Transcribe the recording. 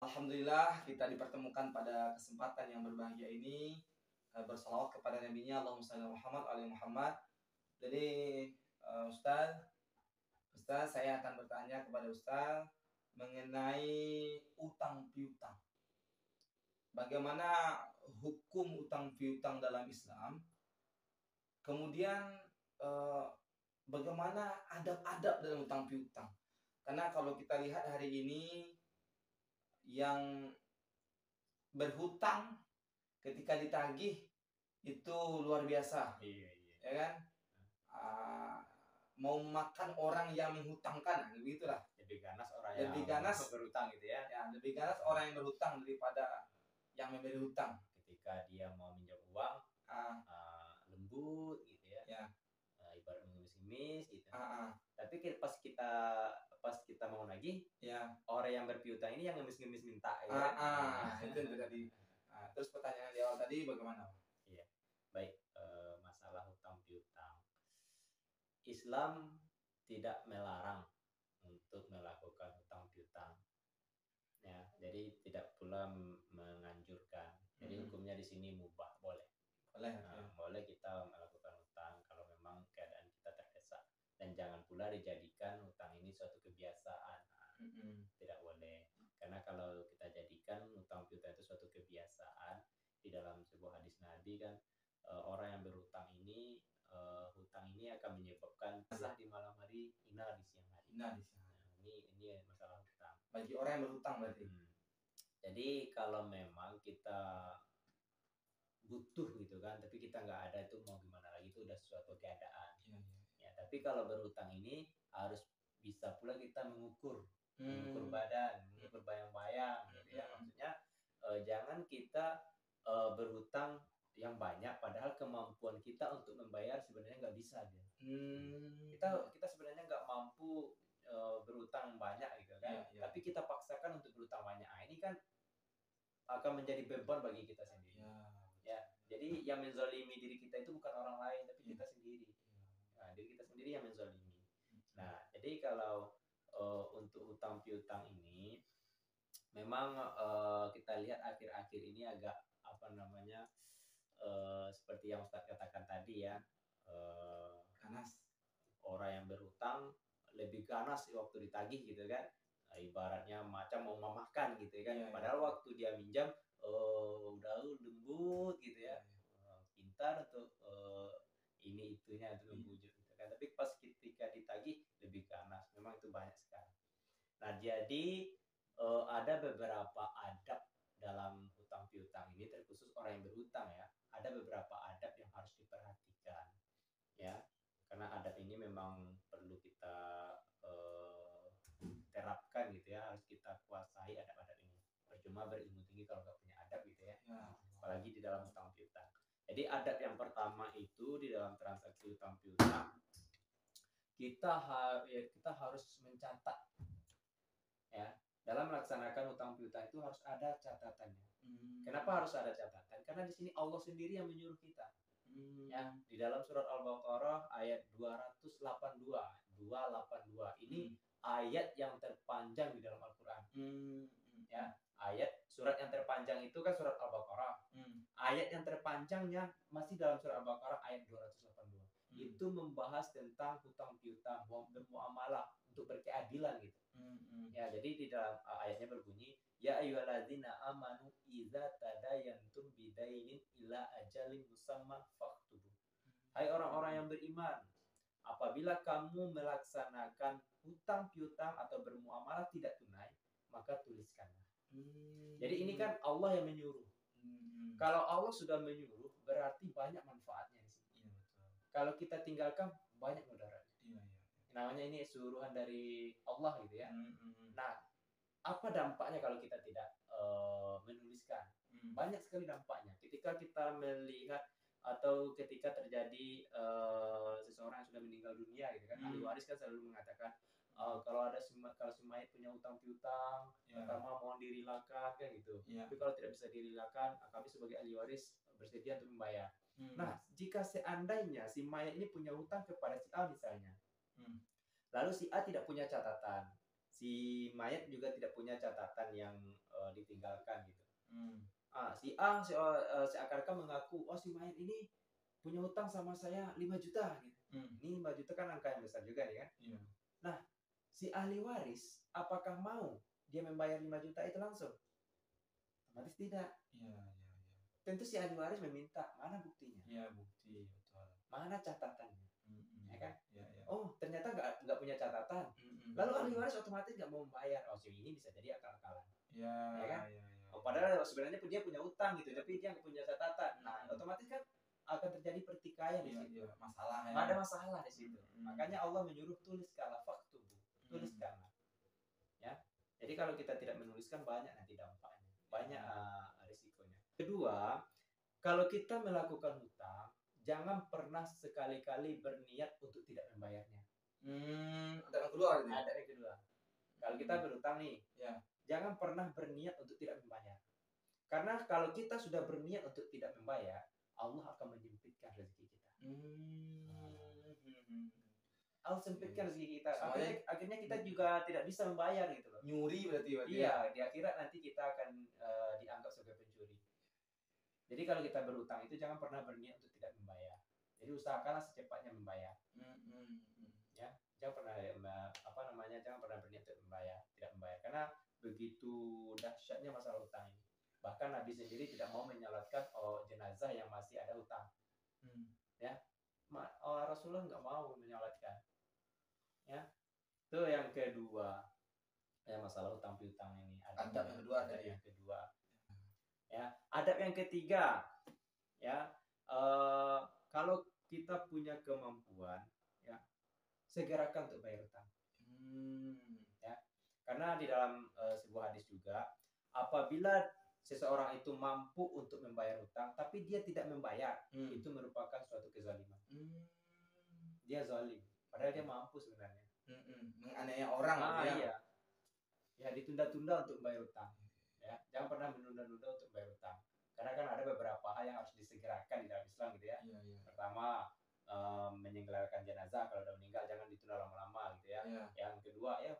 Alhamdulillah kita dipertemukan pada kesempatan yang berbahagia ini, bersalawat kepada nabinya Allahumma shalli ala Muhammad wa ali Muhammad. Jadi Ustaz, saya akan bertanya kepada Ustaz mengenai utang piutang. Bagaimana hukum utang piutang dalam Islam? Kemudian bagaimana adab-adab dalam utang piutang? Karena kalau kita lihat hari ini yang berhutang ketika ditagih itu luar biasa. Iya. Ya kan? Mau makan orang yang menghutangkan, begitulah. Lebih ganas orang Lebih yang ganas berhutang gitu ya. Ya, lebih ganas orang yang berhutang daripada yang memberi hutang. Ketika dia mau minjam uang, lembut gitu ya. Ya. Ibarat mengemis-ngemis gitu. Tapi pas kita mau nagih, ya, orang yang berpiutang ini yang ngemis-ngemis minta ya. Itu tadi. Terus pertanyaan di awal tadi bagaimana? Iya. Baik, masalah hutang piutang. Islam tidak melarang untuk melakukan hutang piutang. Ya, jadi tidak pula menganjurkan. Jadi hukumnya di sini mubah, boleh. Boleh kita melakukan hutang kalau memang keadaan kita terdesak, dan jangan pula dijadikan hutang ini suatu kebiasaan. Tidak boleh. Karena kalau kita jadikan hutang piutang itu suatu kebiasaan, di dalam sebuah hadis Nabi kan, orang yang berhutang ini hutang ini akan menyebabkan sah di malam hari, ina di siang hari. Ini masalah hutang. Bagi orang yang berhutang berarti. Jadi kalau memang kita butuh gitu kan, tapi kita nggak ada, itu mau gimana lagi, itu udah suatu keadaan. Ya, tapi kalau berhutang ini harus bisa pula kita mengukur badan, mengukur bayang-bayang gitu ya. Maksudnya jangan kita berhutang yang banyak padahal kemampuan kita untuk membayar sebenarnya nggak bisa dia. Kita sebenarnya nggak mampu berhutang banyak gitu kan. Tapi kita paksakan untuk berhutang banyak. Ini kan akan menjadi beban bagi kita sendiri. Ya, jadi yang menzalimi diri kita itu bukan orang lain, tapi kita sendiri. Nah, diri kita sendiri yang menzalimi. Nah, jadi kalau untuk hutang piutang ini memang kita lihat akhir-akhir ini agak seperti yang Ustadz katakan tadi ya, ganas. Orang yang berhutang lebih ganas waktu ditagih gitu kan. Ibaratnya macam mau memakan gitu kan. Padahal waktu dia minjam udah lembut gitu ya. Pintar untuk ini itunya untuk membujuk gitu kan. Tapi pas ketika ditagih lebih ganas. Memang itu banyak sekali. Nah, jadi ada beberapa adab dalam hutang piutang ini, terkhusus orang yang berhutang ya. Ada beberapa adab yang harus diperhatikan ya. Karena adab ini memang perlu kita terapkan gitu ya, harus kita kuasai adab-adab ini. Percuma berilmu tinggi kalau nggak punya adab gitu ya. Apalagi di dalam hutang piutang. Jadi adab yang pertama itu di dalam transaksi hutang piutang, kita harus mencatat ya. Dalam melaksanakan hutang piutang itu harus ada catatannya. Kenapa harus ada catatan? Karena di sini Allah sendiri yang menyuruh kita. Ya, di dalam surat Al-Baqarah ayat 282. Ini ayat yang terpanjang di dalam Al-Qur'an. Ya, surat yang terpanjang itu kan surat Al-Baqarah. Ayat yang terpanjangnya masih dalam surat Al-Baqarah ayat 282. Itu membahas tentang hutang piutang, bermuamalah untuk berkeadilan gitu. Ya, jadi di dalam ayatnya berbunyi, ya ayyuhalladzina amanu idza tadayantum bidainin ila ajalin musamman faktubu. Hai orang-orang yang beriman, apabila kamu melaksanakan hutang piutang atau bermuamalah tidak tunai, maka tuliskanlah. Jadi ini kan Allah yang menyuruh. Kalau Allah sudah menyuruh, berarti banyak manfaatnya di sini. Kalau kita tinggalkan, banyak mudaratnya. Namanya ini suruhan dari Allah gitu ya. Nah, apa dampaknya kalau kita tidak menuliskan? Banyak sekali dampaknya. Ketika kita melihat atau ketika terjadi seseorang yang sudah meninggal dunia gitu kan, ahli waris kan selalu mengatakan kalau si mayat punya utang piutang, pertama mohon direlakan kan gitu. Tapi kalau tidak bisa direlakan, kami sebagai ahli waris bersedia untuk membayar. Nah, jika seandainya si mayat ini punya hutang kepada si A misalnya, lalu si A tidak punya catatan, si mayat juga tidak punya catatan yang ditinggalkan gitu. Si A seakan-akan mengaku, oh si mayat ini punya hutang sama saya 5 juta gitu. Ini 5 juta kan angka yang besar juga nih kan. Nah, si ahli waris apakah mau dia membayar 5 juta itu langsung? Otomatis tidak. Tentu si ahli waris meminta, mana buktinya? Bukti, betul. Mana catatannya? Ya kan? Oh, ternyata nggak punya catatan. Lalu ahli waris otomatis nggak mau membayar. Oh, si ini bisa jadi akal-akalan. Ya kan? Padahal sebenarnya dia punya utang gitu, tapi dia nggak punya catatan. Nah, otomatis kan akan terjadi pertikaian di situ. Masalah ya. Nggak ada masalah di situ. Makanya Allah menyuruh tuliskanlah faktubu, tuliskanlah. Ya. Jadi kalau kita tidak menuliskan banyak nanti dampaknya, banyak risikonya. Kedua, kalau kita melakukan hutang, jangan pernah sekali-kali berniat untuk tidak membayarnya. Ada yang kedua ini. Ada yang kedua. Kalau kita berhutang nih, jangan pernah berniat untuk tidak membayar. Karena kalau kita sudah berniat untuk tidak membayar, Allah akan menyempitkan rezeki kita. Allah sempitkan rezeki kita. Akhirnya kita juga tidak bisa membayar gitu loh. Nyuri berarti. Iya, di akhirat nanti kita akan dianggap sebagai pencuri. Jadi kalau kita berhutang itu jangan pernah berniat untuk tidak membayar. Jadi usahakanlah secepatnya membayar. Ya, jangan pernah jangan pernah berniat untuk tidak membayar. Karena begitu dahsyatnya masalah hutang ini. Bahkan Nabi sendiri tidak mau menyolatkan jenazah yang masih ada hutang. Ya, Rasulullah nggak mau menyolatkan. Ya, itu yang kedua. Ya, masalah hutang piutang ini. Adab yang kedua ada yang kedua. Ya, adab yang ketiga. Ya, kalau kita punya kemampuan, ya, segerakan untuk bayar hutang. Ya, karena di dalam sebuah hadis juga, apabila seseorang itu mampu untuk membayar hutang, tapi dia tidak membayar, itu merupakan suatu kezaliman. Dia zalim, padahal dia mampu sebenarnya. Menganiaya orang. Iya. Ya, ditunda-tunda untuk membayar hutang. Ya, jangan pernah menunda-nunda untuk membayar hutang. Karena kan ada beberapa hal yang harus disegerakan di dalam Islam gitu ya. Pertama, menyenggelarkan jenazah kalau udah meninggal jangan ditunda lama-lama gitu ya. Yang kedua, ya